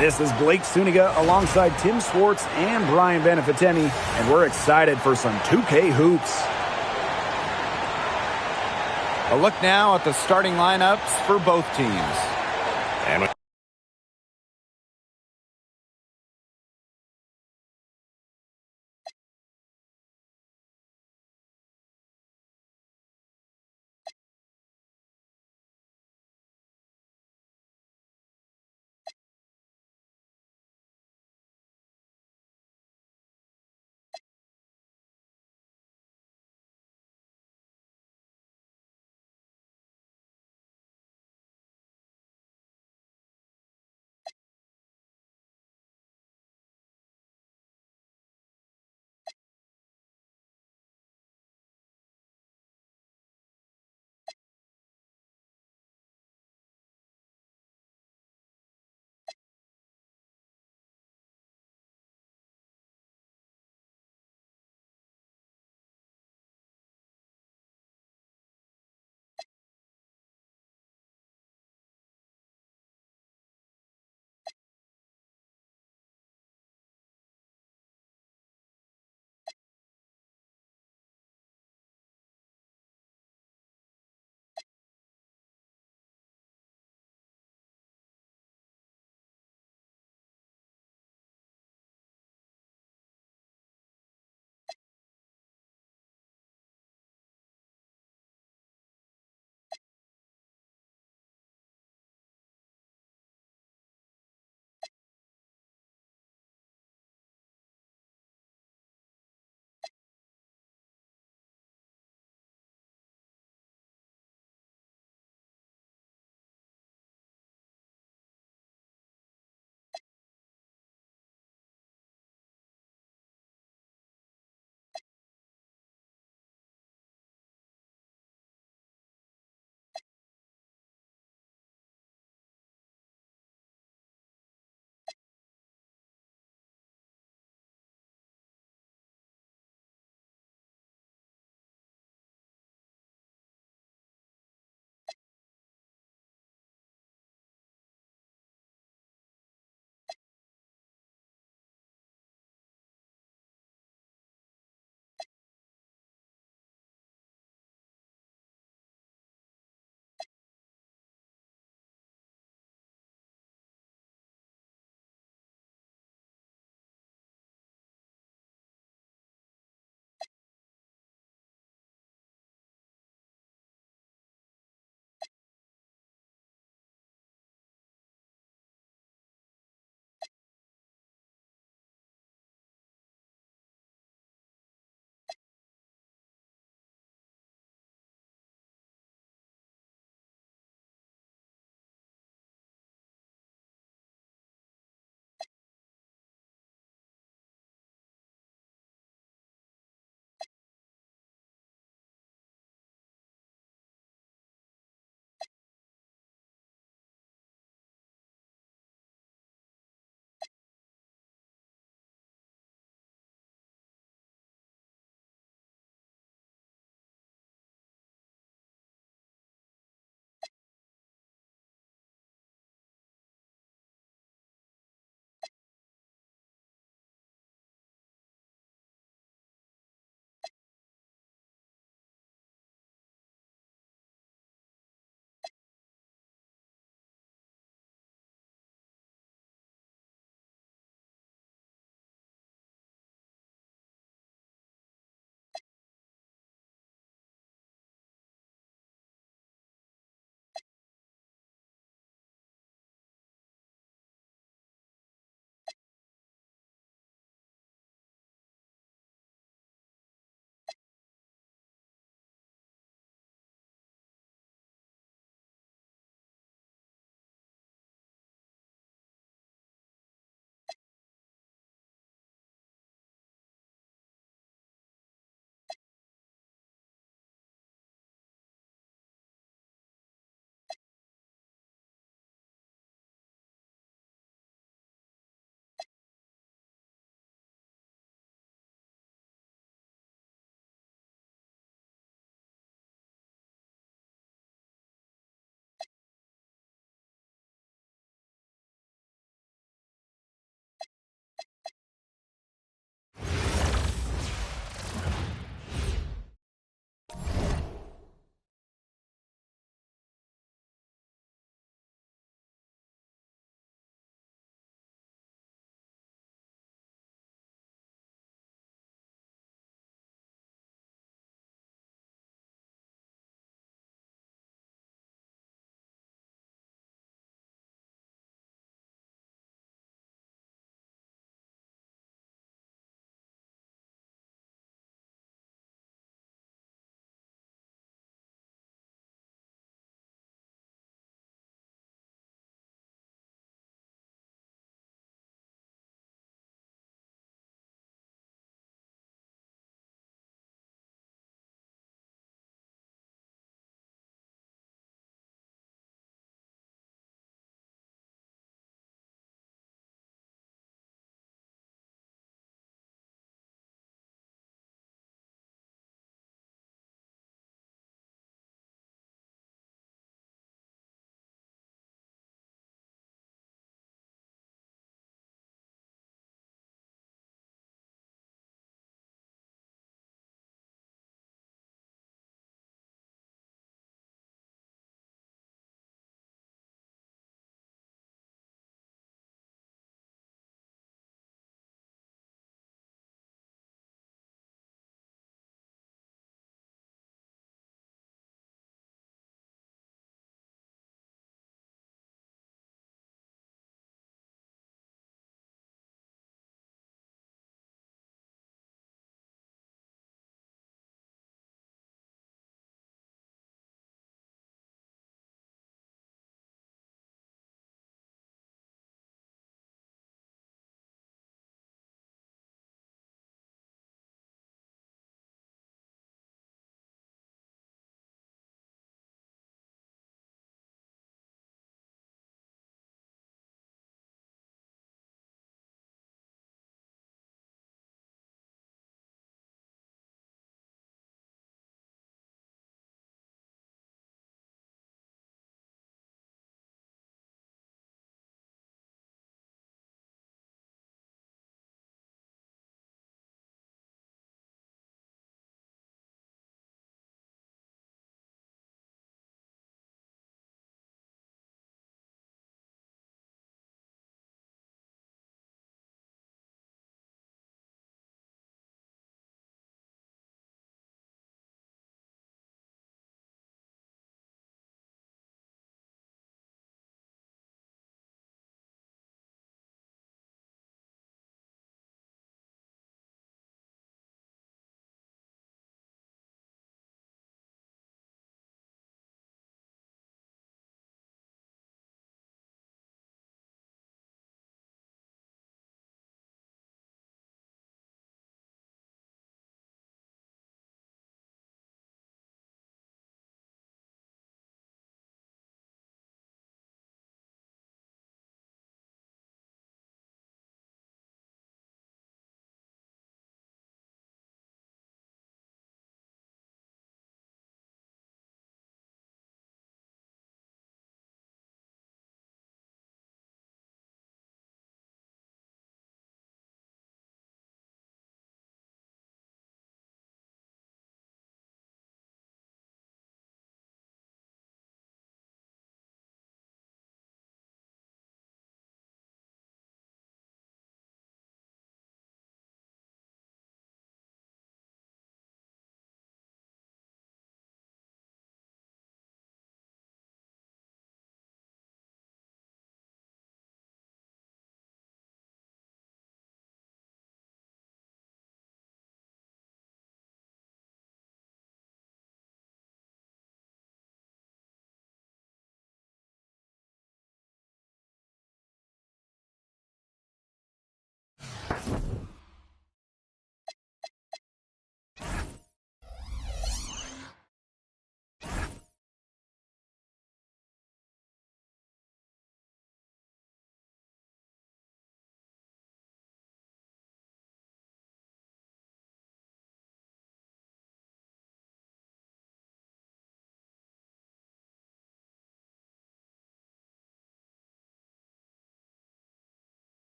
This is Blake Suniga alongside Tim Swartz and Brian Benefitemi, and we're excited for some 2K hoops. A look now at the starting lineups for both teams. And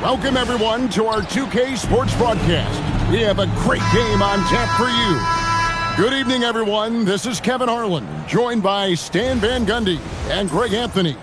Welcome, everyone, to our 2K Sports broadcast. We have a great game on tap for you. Good evening, everyone. This is Kevin Harlan, joined by Stan Van Gundy and Greg Anthony.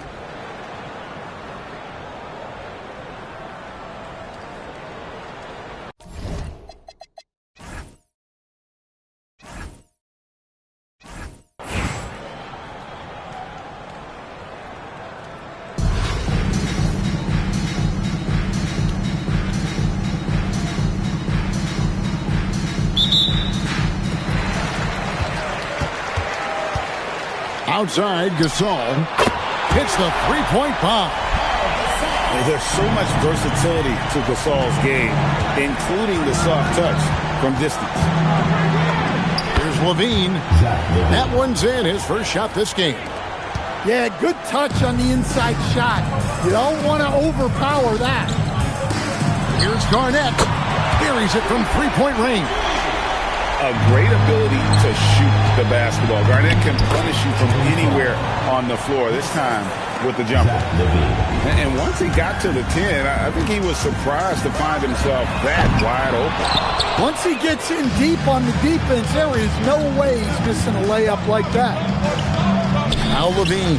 Outside, Gasol hits the three-point bomb. There's so much versatility to Gasol's game, including the soft touch from distance. Here's Levine. That one's in, his first shot this game. Yeah, good touch on the inside shot. You don't want to overpower that. Here's Garnett. Buries it from three-point range. A great ability to shoot the basketball. Garnett can punish you from anywhere on the floor, this time with the jumper. And once he got to the 10, I think he was surprised to find himself that wide open. Once he gets in deep on the defense, there is no way he's missing a layup like that. Now Levine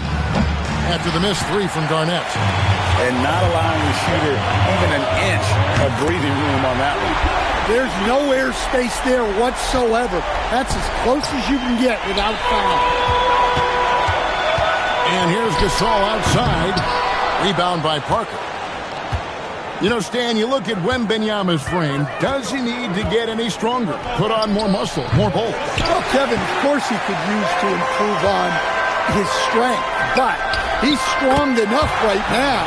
after the missed three from Garnett. And not allowing the shooter even an inch of breathing room on that one. There's no airspace there whatsoever. That's as close as you can get without foul. And here's Gasol outside. Rebound by Parker. You know, Stan, you look at Wembanyama's frame. Does he need to get any stronger? Put on more muscle, more bulk? Well, Kevin, of course he could use to improve on his strength. But he's strong enough right now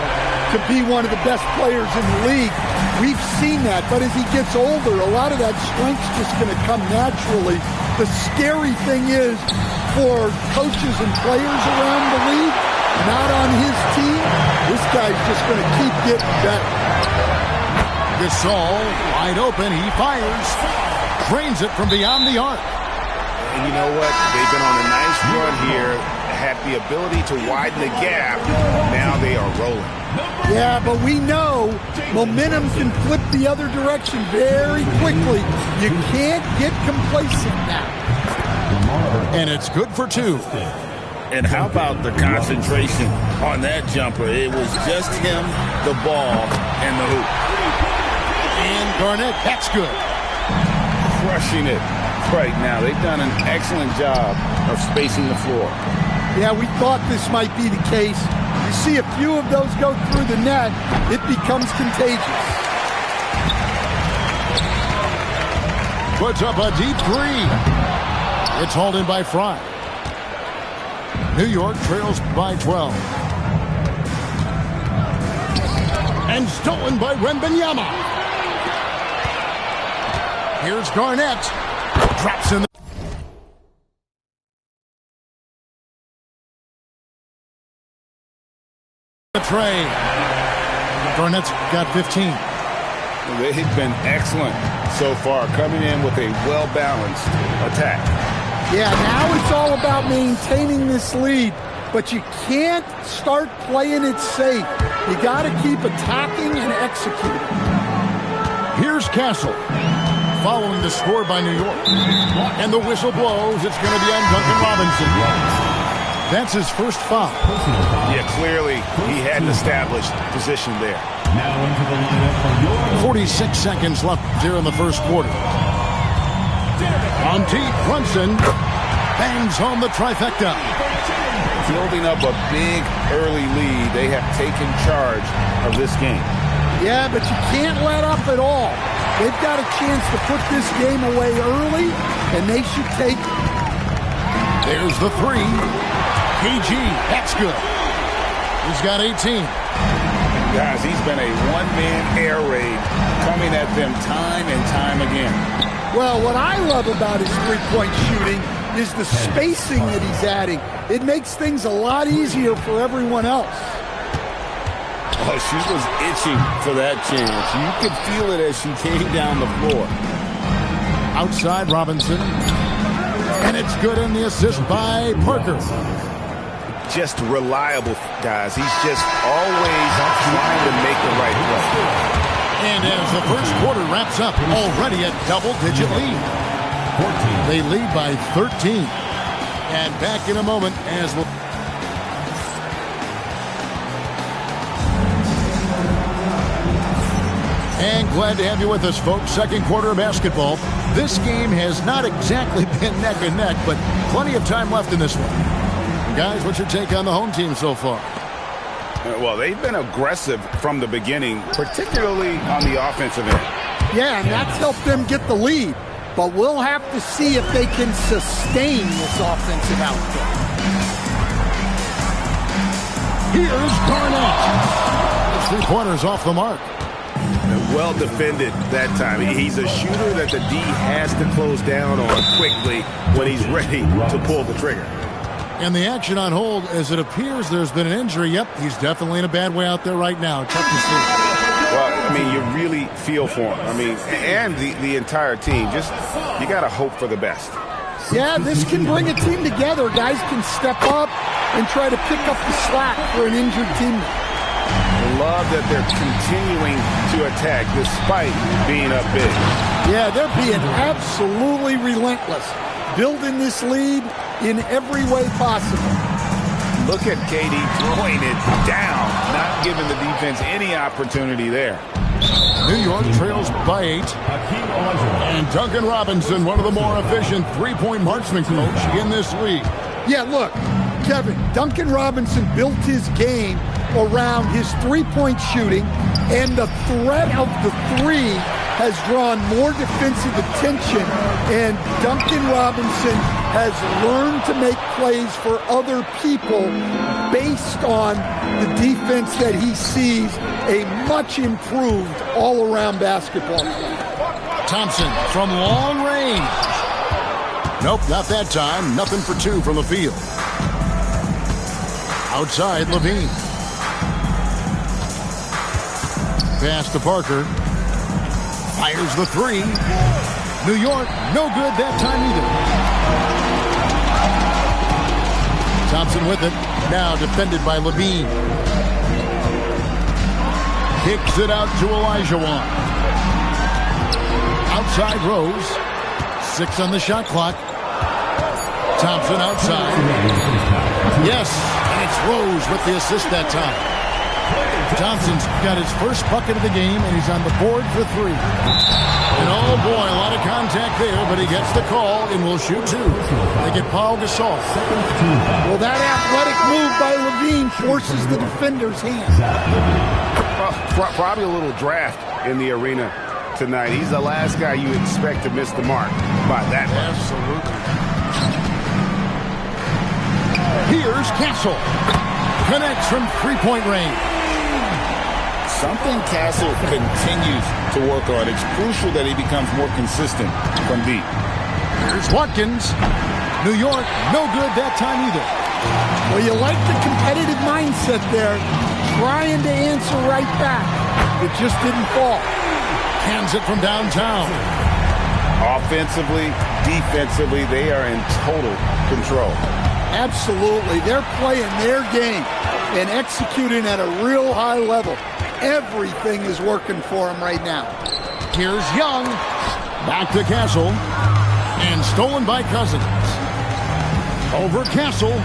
to be one of the best players in the league. We've seen that, but as he gets older, a lot of that strength's just going to come naturally. The scary thing is for coaches and players around the league, not on his team, this guy's just going to keep getting better. Gasol, wide open, he fires. Drains it from beyond the arc. And you know what? They've been on a nice run here, had the ability to widen the gap. Now they are rolling. Yeah, but we know momentum can flip the other direction very quickly. You can't get complacent now. And it's good for two. And how about the concentration on that jumper? It was just him, the ball, and the hoop. And Garnett, that's good. Crushing it right now. They've done an excellent job of spacing the floor. Yeah, we thought this might be the case. You see a few of those go through the net, it becomes contagious. Puts up a deep three. It's hauled in by Fry. New York trails by 12. And stolen by Wembanyama. Here's Garnett. Drops in the tray. Garnett's got 15. They've been excellent so far, coming in with a well-balanced attack. Yeah, now it's all about maintaining this lead, but you can't start playing it safe. You got to keep attacking and executing. Here's Castle. Following the score by New York. And the whistle blows. It's going to be on Duncan Robinson. That's his first foul. Yeah, clearly he had an established position there. Now into the lineup for your 46 seconds left here in the first quarter. On deep, Brunson bangs home the trifecta. Building up a big early lead. They have taken charge of this game. Yeah, but you can't let up at all. They've got a chance to put this game away early, and they should take it. There's the three. KG, that's good. He's got 18. Guys, he's been a one-man air raid coming at them time and time again. Well, what I love about his three-point shooting is the spacing that he's adding. It makes things a lot easier for everyone else. Oh, she was itching for that chance. You could feel it as she came down the floor. Outside Robinson. And it's good in the assist by Parker. Just reliable, guys. He's just always trying to make the right play. And as the first quarter wraps up, already a double-digit lead. 14. They lead by 13. And back in a moment as we'll... And glad to have you with us, folks. Second quarter of basketball. This game has not exactly been neck and neck, but plenty of time left in this one. Guys, what's your take on the home team so far? Well, they've been aggressive from the beginning, particularly on the offensive end. Yeah, and that's helped them get the lead. But we'll have to see if they can sustain this offensive output. Here's Garnett. The three-pointers off the mark. Well defended that time. He's a shooter that the D has to close down on quickly when he's ready to pull the trigger. And the action on hold, as it appears there's been an injury. Yep, he's definitely in a bad way out there right now. Tough to see. Well, I mean, you really feel for him. I mean, and the entire team. Just, you got to hope for the best. Yeah, this can bring a team together. Guys can step up and try to pick up the slack for an injured teammate. I love that they're continuing to attack despite being up big. Yeah, they're being absolutely relentless, building this lead in every way possible. Look at KD throwing it down, not giving the defense any opportunity there. New York trails by 8. And Duncan Robinson, one of the more efficient three-point marksman coach in this league. Yeah, look, Kevin, Duncan Robinson built his game around his three-point shooting, and the threat of the three has drawn more defensive attention, and Duncan Robinson has learned to make plays for other people based on the defense that he sees a much improved all-around basketball player. Thompson from long range. Nope, not that time. Nothing for two from the field. Outside, Levine. Pass to Parker. Fires the three. New York, no good that time either. Thompson with it. Now defended by Levine. Kicks it out to Olajuwon. Outside Rose. 6 on the shot clock. Thompson outside. Yes, and it's Rose with the assist that time. Thompson's got his first bucket of the game, and he's on the board for 3. And oh boy, a lot of contact there, but he gets the call and will shoot 2. They get Paul Gasol. Well, that athletic move by Levine forces the defender's hand. Probably a little draft in the arena tonight. He's the last guy you expect to miss the mark by that much. Absolutely. Here's Castle. Connects from three-point range. Something Castle continues to work on. It's crucial that he becomes more consistent from deep. Here's Watkins. New York, no good that time either. Well, you like the competitive mindset there, trying to answer right back. It just didn't fall. Hands it from downtown. Offensively, defensively, they are in total control. Absolutely. They're playing their game and executing at a real high level. Everything is working for them right now. Here's Young. Back to Castle. And stolen by Cousins. Over Castle.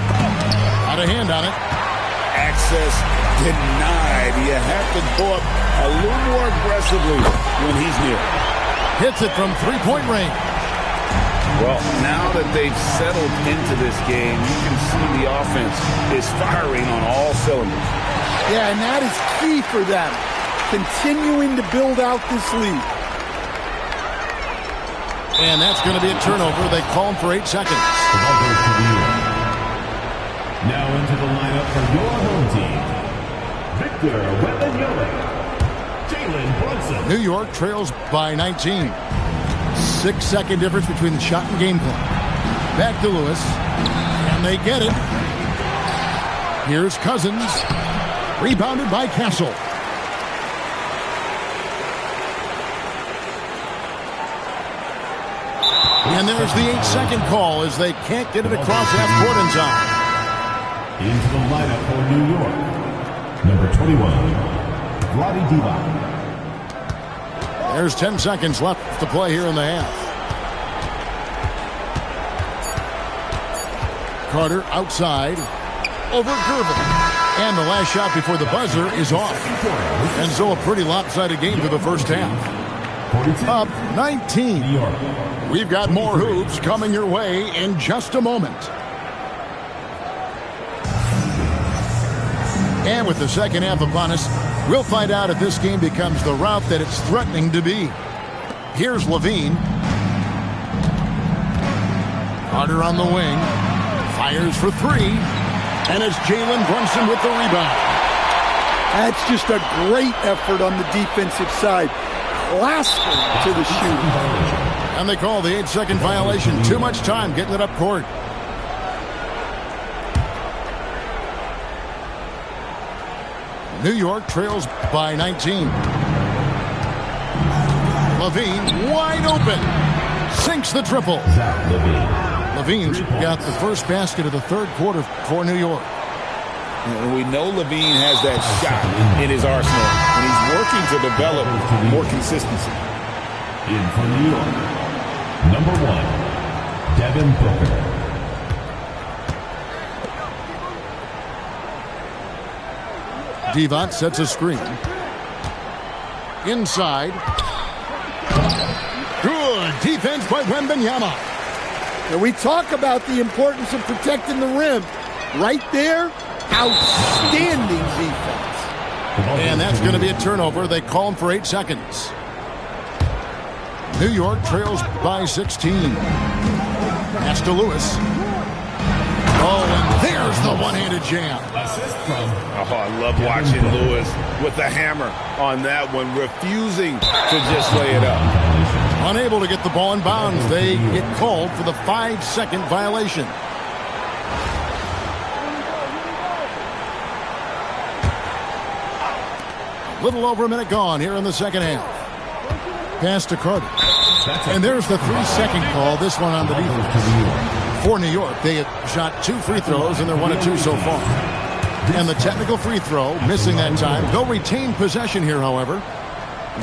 Got a hand on it. Access denied. You have to go up a little more aggressively when he's near. Hits it from three-point range. Well, now that they've settled into this game, you can see the offense is firing on all cylinders. Yeah, and that is key for them, continuing to build out this lead. And that's going to be a turnover. They call him for 8 seconds. Now into the lineup for your home team, Victor Wembanyama, Jalen Brunson. New York trails by 19. 6-second difference between the shot and game clock. Back to Lewis. And they get it. Here's Cousins. Rebounded by Castle. And there's the 8-second call as they can't get it across half-court in time. Into the lineup for New York, number 21, Vlade Divac. There's 10 seconds left to play here in the half. Carter outside. Over Gervin. And the last shot before the buzzer is off. And so a pretty lopsided game for the first half. Up 19. We've got more hoops coming your way in just a moment. And with the second half upon us, we'll find out if this game becomes the route that it's threatening to be. Here's Levine. Carter on the wing. Fires for three. And it's Jalen Brunson with the rebound. That's just a great effort on the defensive side. Classic to the shoot. And they call the 8-second violation. Too much time getting it up court. New York trails by 19. Levine wide open. Sinks the triple. Levine's got the first basket of the third quarter for New York. And we know Levine has that shot in his arsenal, and he's working to develop more consistency. In for New York, number 1, Devin Booker. Divac sets a screen. Inside. Good defense by Wembanyama. And we talk about the importance of protecting the rim. Right there, outstanding defense. And that's going to be a turnover. They call him for 8 seconds. New York trails by 16. Pass to Lewis. Oh, and there's the one-handed jam. Oh, I love watching Lewis with the hammer on that one, refusing to just lay it up. Unable to get the ball in bounds. They get called for the 5-second violation. A little over a minute gone here in the second half. Pass to Carter. And there's the 3-second call, this one on the defense. For New York, they have shot 2 free throws, and they're 1 of 2 so far. And the technical free throw, missing that time. They'll retain possession here, however.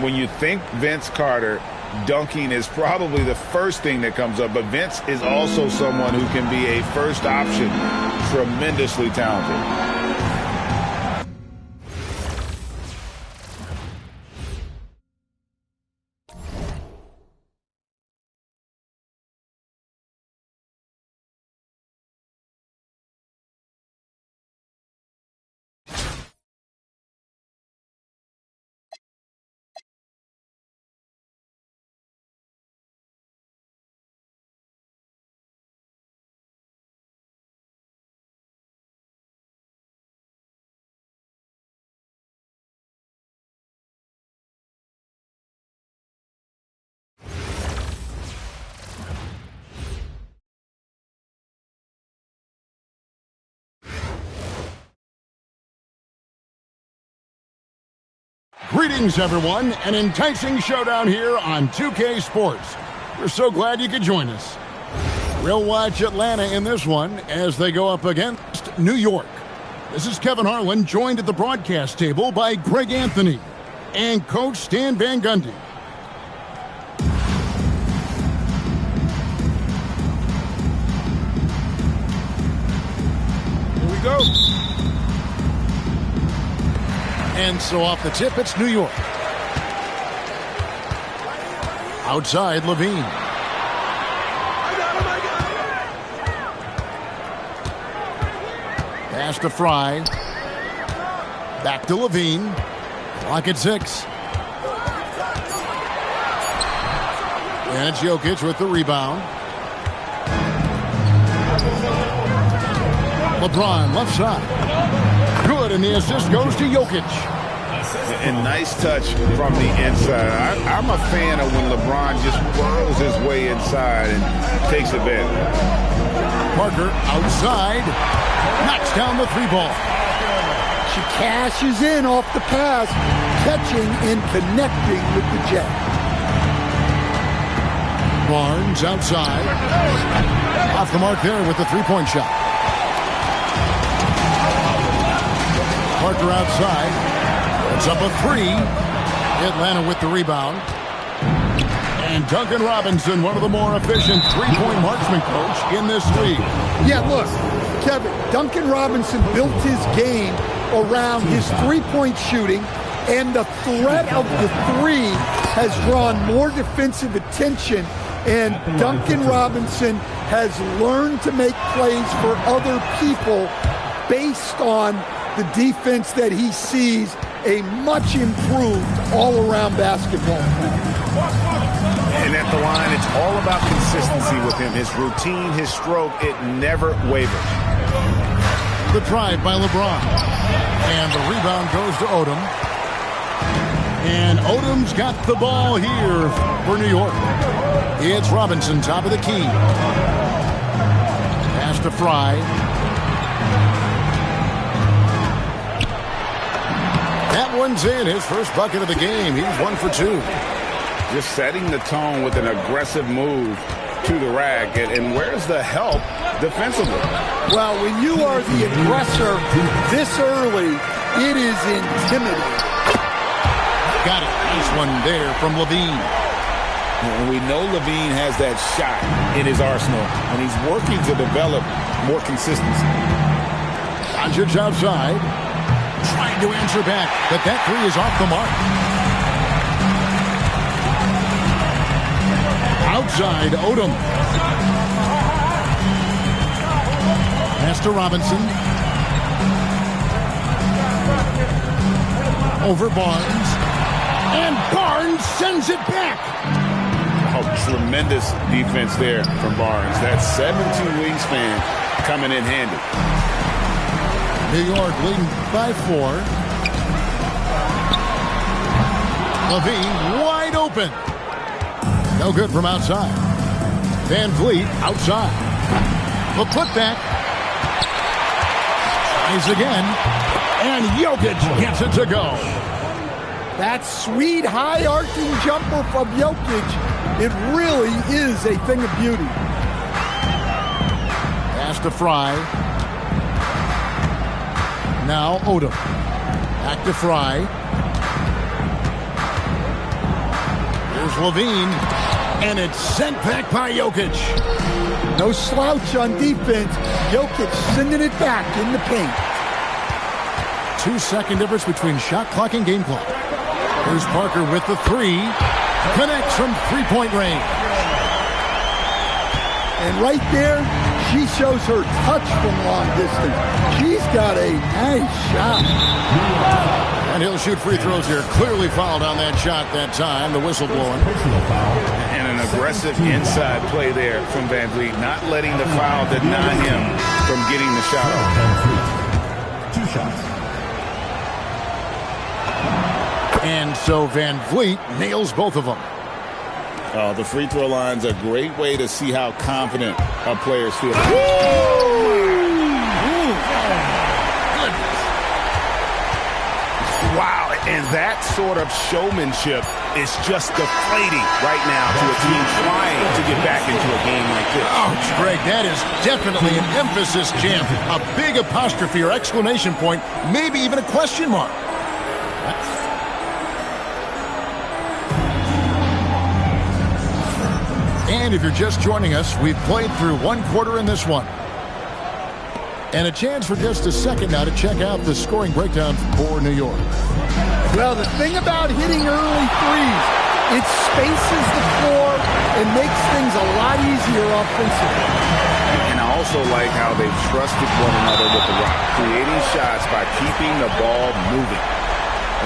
When you think Vince Carter, dunking is probably the first thing that comes up, but Vince is also someone who can be a first option, tremendously talented. Greetings, everyone. An enticing showdown here on 2K Sports. We're so glad you could join us. We'll watch Atlanta in this one as they go up against New York. This is Kevin Harlan, joined at the broadcast table by Greg Anthony and Coach Stan Van Gundy. Here we go. And so off the tip, it's New York. Outside, Levine. Pass to Fry. Back to Levine. Clock at 6. And it's Jokic with the rebound. LeBron, left side. Good, and the assist goes to Jokic. And nice touch from the inside. I'm a fan of when LeBron just burrows his way inside and takes advantage. Parker outside. Knocks down the 3-ball. She cashes in off the pass, catching and connecting with the Jet. Barnes outside. Off the mark there with the 3-point shot. Parker outside. It's up a 3. Atlanta with the rebound. And Duncan Robinson, one of the more efficient three-point marksman coach in this league. Yeah, look, Kevin, Duncan Robinson built his game around his three-point shooting, and the threat of the three has drawn more defensive attention, and Duncan Robinson has learned to make plays for other people based on the defense that he sees a much improved all-around basketball. And at the line, it's all about consistency with him. His routine, his stroke, it never wavers. The drive by LeBron. And the rebound goes to Odom. And Odom's got the ball here for New York. It's Robinson, top of the key. Pass to Fry. That one's in. His first bucket of the game. He's 1 for 2. Just setting the tone with an aggressive move to the rack. And where's the help defensively? Well, when you are the aggressor this early, it is intimidating. Got it. Nice one there from Levine. And we know Levine has that shot in his arsenal, and he's working to develop more consistency. Doncic outside. Trying to answer back, but that three is off the mark. Outside, Odom. Pass to Robinson. Over Barnes. And Barnes sends it back. Oh, tremendous defense there from Barnes. That 7'2" wingspan coming in handy. New York leading by 4. Levine wide open. No good from outside. Van Vliet outside. The putback. Tries again. And Jokic gets it to go. That sweet high arcing jumper from Jokic, it really is a thing of beauty. Pass to Fry. Now Odom. Back to Fry. Here's Levine. And it's sent back by Jokic. No slouch on defense. Jokic sending it back in the paint. 2-second difference between shot clock and game clock. Here's Parker with the three. Connects from three-point range. And right there, she shows her touch from long distance. She's got a nice shot. And he'll shoot free throws here. Clearly fouled on that shot that time. The whistle blowing. And an aggressive inside play there from Van Vliet. Not letting the foul deny him from getting the shot off. 2 shots. And so Van Vliet nails both of them. The free throw line's a great way to see how confident our players feel. Wow, and that sort of showmanship is just deflating right now to a team trying to get back into a game like this. Oh, Greg, that is definitely an emphasis jam. A big apostrophe or exclamation point, maybe even a question mark. And if you're just joining us, we've played through 1 quarter in this one. And a chance for just a second now to check out the scoring breakdown for New York. Well, the thing about hitting early threes, it spaces the floor and makes things a lot easier offensively. And I also like how they've trusted one another with the rock, creating shots by keeping the ball moving.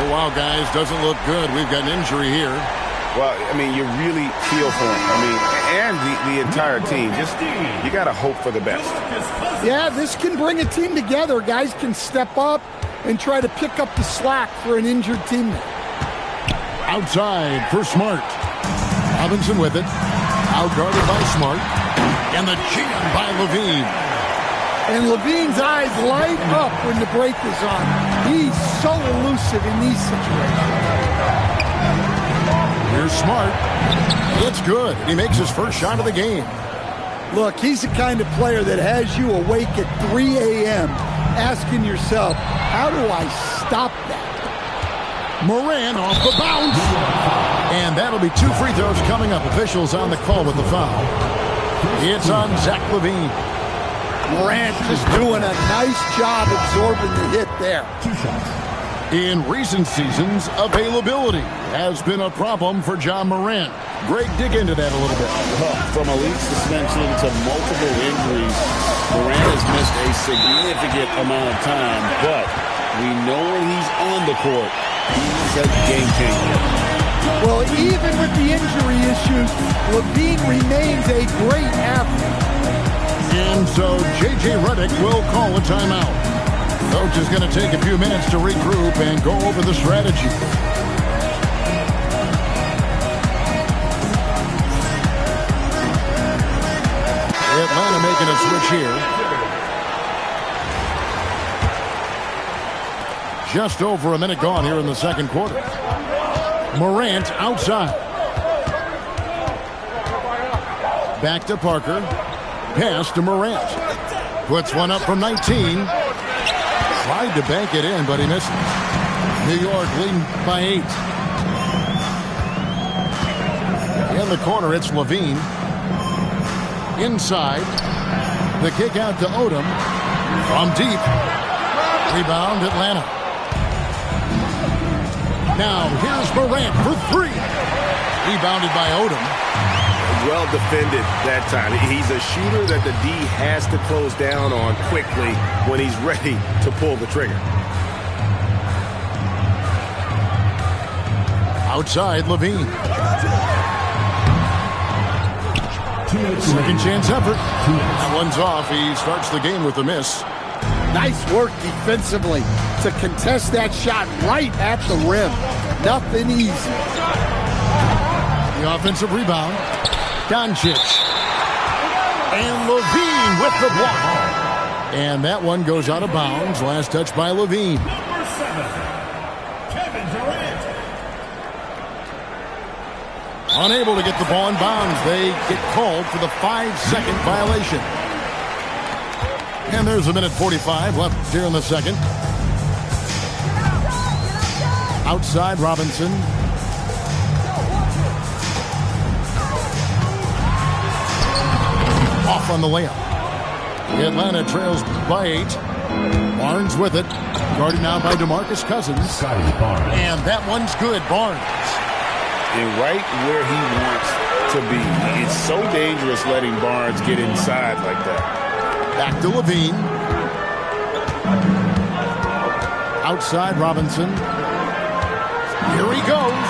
Oh, wow, guys, doesn't look good. We've got an injury here. Well, I mean, you really feel for him. I mean, and the entire team. Just, you got to hope for the best. Yeah, this can bring a team together. Guys can step up and try to pick up the slack for an injured teammate. Outside for Smart. Robinson with it. Outguarded by Smart. And the jam by Levine. And Levine's eyes light up when the break is on. He's so elusive in these situations. Here's Smart. It's good. He makes his first shot of the game. Look, he's the kind of player that has you awake at 3 a.m. asking yourself, how do I stop that? Moran off the bounce. And that'll be 2 free throws coming up. Officials on the call with the foul. It's on Zach LaVine. Morant just doing a nice job absorbing the hit there. 2 shots. In recent seasons, availability has been a problem for John Morant. Greg, dig into that a little bit. From a league suspension to multiple injuries, Morant has missed a significant amount of time, but we know when he's on the court, he's a game changer. Well, even with the injury issues, LaVine remains a great athlete. And so J.J. Redick will call a timeout. Coach is going to take a few minutes to regroup and go over the strategy. Atlanta making a switch here. Just over a minute gone here in the second quarter. Morant outside. Back to Parker. Pass to Morant. Puts one up from 19. Tried to bank it in, but he misses. New York leading by 8. In the corner, it's LaVine. Inside. The kick out to Odom. From deep. Rebound, Atlanta. Now, here's Morant for 3. Rebounded by Odom. Well defended that time. He's a shooter that the D has to close down on quickly when he's ready to pull the trigger. Outside, LaVine. Second chance effort. That one's off. He starts the game with a miss. Nice work defensively to contest that shot right at the rim. Nothing easy. The offensive rebound. Doncic. And LaVine with the block. And that one goes out of bounds. Last touch by LaVine. Number 7, Kevin Durant. Unable to get the ball in bounds. They get called for the 5-second violation. And there's a minute 45 left here in the second. Outside, Robinson. Off on the layup. Atlanta trails by 8. Barnes with it. Guarded now by DeMarcus Cousins. And that one's good. Barnes. And right where he wants to be. It's so dangerous letting Barnes get inside like that. Back to LaVine. Outside, Robinson. Here he goes.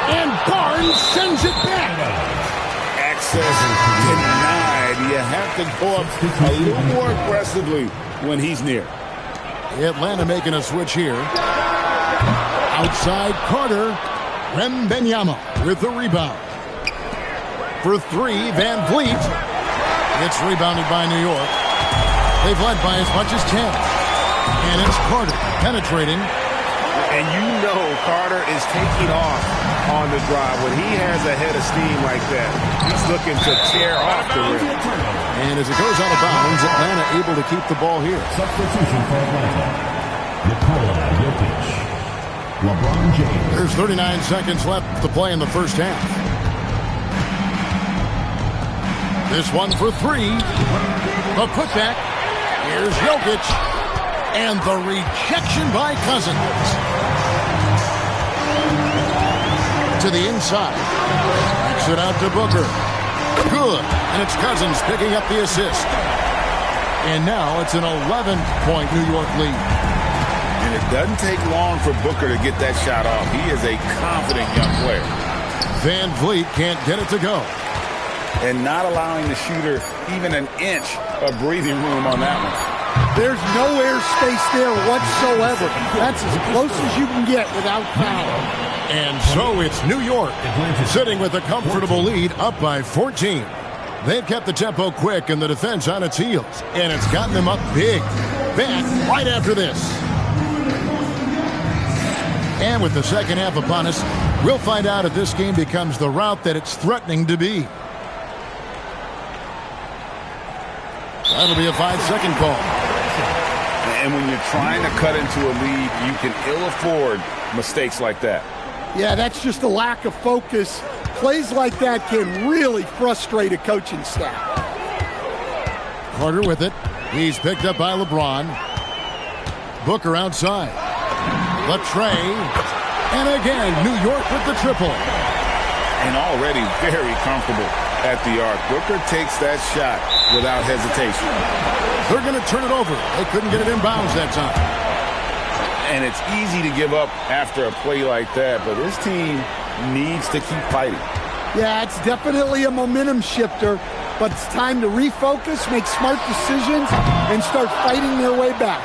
And Barnes sends it back. Access denied. You have to go up a little more aggressively when he's near. Atlanta making a switch here. Outside, Carter. Wembanyama with the rebound. For 3, Van Vliet. It's rebounded by New York. They've led by as much as 10. And it's Carter penetrating. And you know Carter is taking off on the drive. When he has a head of steam like that, he's looking to tear off the rim. And as it goes out of bounds, Atlanta able to keep the ball here. Substitution for Atlanta. Nikola Jokic. LeBron James. There's 39 seconds left to play in the first half. This one for 3. The putback. Here's Jokic. And the rejection by Cousins. To the inside. Backs it out to Booker. Good. And it's Cousins picking up the assist. And now it's an 11-point New York lead. And it doesn't take long for Booker to get that shot off. He is a confident young player. Van Vliet can't get it to go. And not allowing the shooter even an inch of breathing room on that one. There's no air space there whatsoever. That's as close as you can get without foul. And so it's New York sitting with a comfortable lead up by 14. They've kept the tempo quick and the defense on its heels. And it's gotten them up big. Back right after this. And with the second half upon us, we'll find out if this game becomes the route that it's threatening to be. That'll be a 5-second call. And when you're trying to cut into a lead, you can ill afford mistakes like that. Yeah, that's just a lack of focus. Plays like that can really frustrate a coaching staff. Carter with it. He's picked up by LeBron. Booker outside. Latrey. And again, New York with the triple. And already very comfortable at the arc. Booker takes that shot without hesitation. They're going to turn it over. They couldn't get it in bounds that time. And it's easy to give up after a play like that, but this team needs to keep fighting. Yeah, it's definitely a momentum shifter, but it's time to refocus, make smart decisions, and start fighting their way back.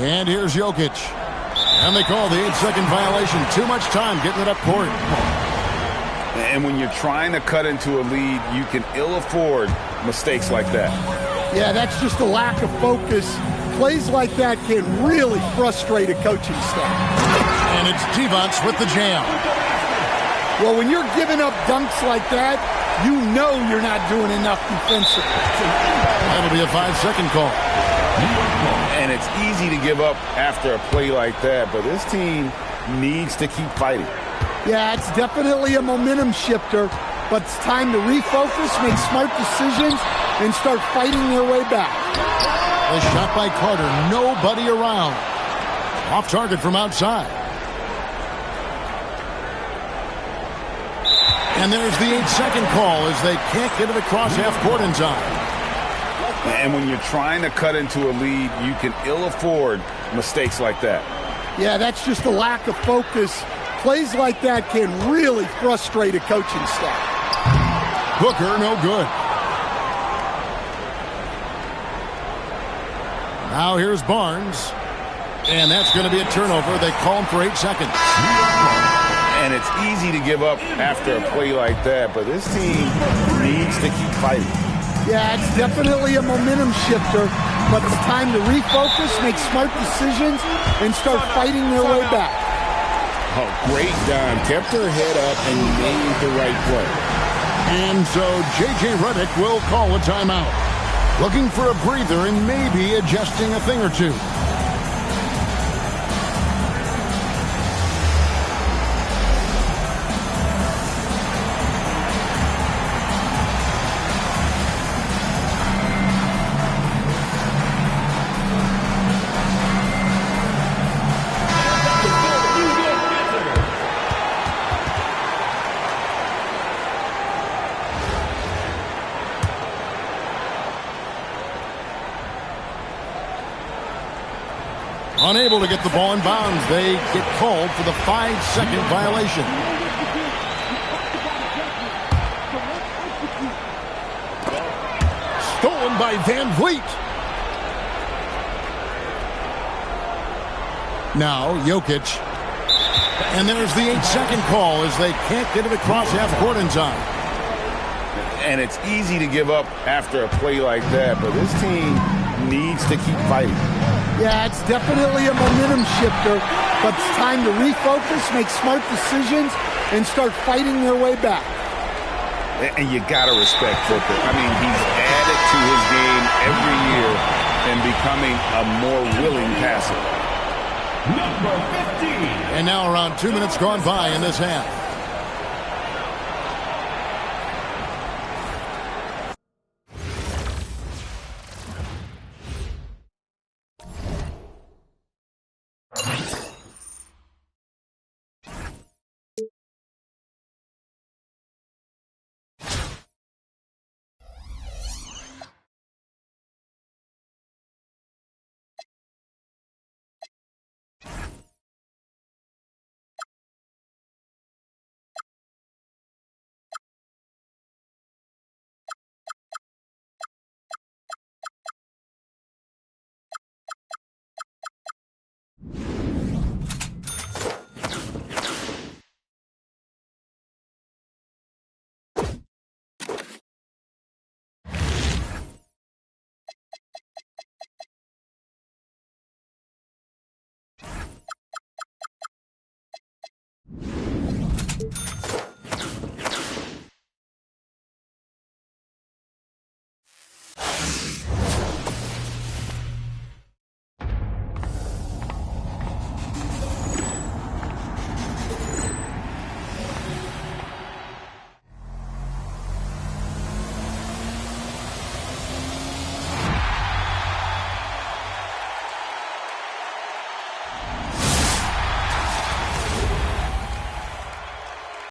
And here's Jokic. And they call the 8-second violation. Too much time getting it up court. And when you're trying to cut into a lead, you can ill afford mistakes like that. Yeah, that's just a lack of focus. Plays like that can really frustrate a coaching staff. And it's Devonts with the jam. Well, when you're giving up dunks like that, you know you're not doing enough defensively. That'll be a 5-second call. And it's easy to give up after a play like that, but this team needs to keep fighting. Yeah, it's definitely a momentum shifter, but it's time to refocus, make smart decisions, and start fighting their way back. The shot by Carter, nobody around. Off target from outside. And there's the 8-second call as they can't get it across half court in time. And when you're trying to cut into a lead, you can ill afford mistakes like that. Yeah, that's just a lack of focus. Plays like that can really frustrate a coaching staff. Booker, no good. Now here's Barnes. And that's going to be a turnover. They call him for 8 seconds. And it's easy to give up after a play like that, but this team needs to keep fighting. Yeah, it's definitely a momentum shifter, but it's time to refocus, make smart decisions, and start fighting their way back. Oh, great dime. Kept her head up and made the right play. And so J.J. Redick will call a timeout. Looking for a breather and maybe adjusting a thing or two. Unable to get the ball in bounds. They get called for the 5-second violation. Stolen by Van Vliet. Now Jokic. And there's the 8-second call as they can't get it across half court in time. And it's easy to give up after a play like that, but this team needs to keep fighting. Yeah, it's definitely a momentum shifter, but it's time to refocus, make smart decisions, and start fighting their way back. And you got to respect Booker. I mean, he's added to his game every year and becoming a more willing passer. Number 15. And now around 2 minutes gone by in this half.